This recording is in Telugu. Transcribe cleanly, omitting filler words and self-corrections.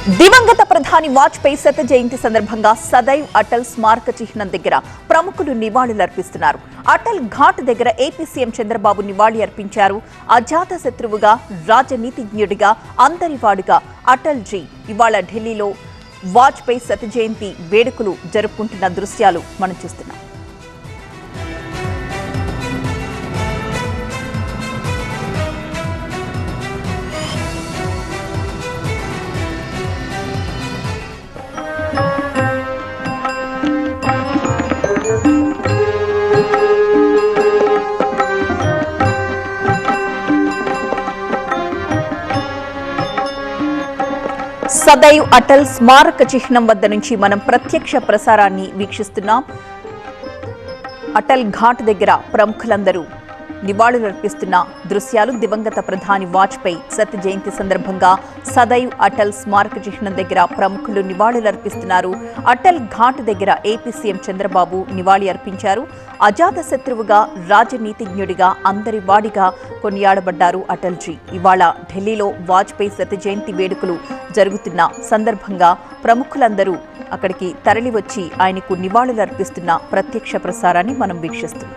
దివంగత ప్రధాని వాజ్పేయి శత జయంతి సందర్భంగా సదైవ్ అటల్ స్మారక చిహ్నం దగ్గర ప్రముఖులు నివాళులర్పిస్తున్నారు. అటల్ ఘాట్ దగ్గర ఏపీ సీఎం చంద్రబాబు నివాళి అర్పించారు. అజాత శత్రువుగా, రాజనీతిజ్ఞుడిగా, అందరివాడుగా అటల్ జీ ఇవాళ ఢిల్లీలో వాజ్పేయి శత జయంతి వేడుకలు జరుపుకుంటున్న దృశ్యాలు మనం చూస్తున్నాం. సదైవ్ అటల్ స్మారక చిహ్నం వద్ద నుంచి మనం ప్రత్యక్ష ప్రసారాన్ని వీక్షిస్తున్నాం. అటల్ ఘాట్ దగ్గర ప్రముఖులందరూ నివాళులర్పిస్తున్న దృశ్యాలు. దివంగత ప్రధాని వాజ్పేయి శత జయంతి సందర్భంగా సదైవ్ అటల్ స్మారక చిహ్నం దగ్గర ప్రముఖులు నివాళులర్పిస్తున్నారు. అటల్ ఘాట్ దగ్గర ఏపీ సీఎం చంద్రబాబు నివాళి అర్పించారు. అజాత శత్రువుగా, రాజనీతిజ్ఞుడిగా, అందరి వాడిగా కొనియాడబడ్డారు అటల్ జీ. ఇవాళ ఢిల్లీలో వాజ్పేయి శత జయంతి వేడుకలు జరుగుతున్న సందర్భంగా ప్రముఖులందరూ అక్కడికి తరలివచ్చి ఆయనకు నివాళులర్పిస్తున్న ప్రత్యక్ష ప్రసారాన్ని మనం వీక్షిస్తున్నాం.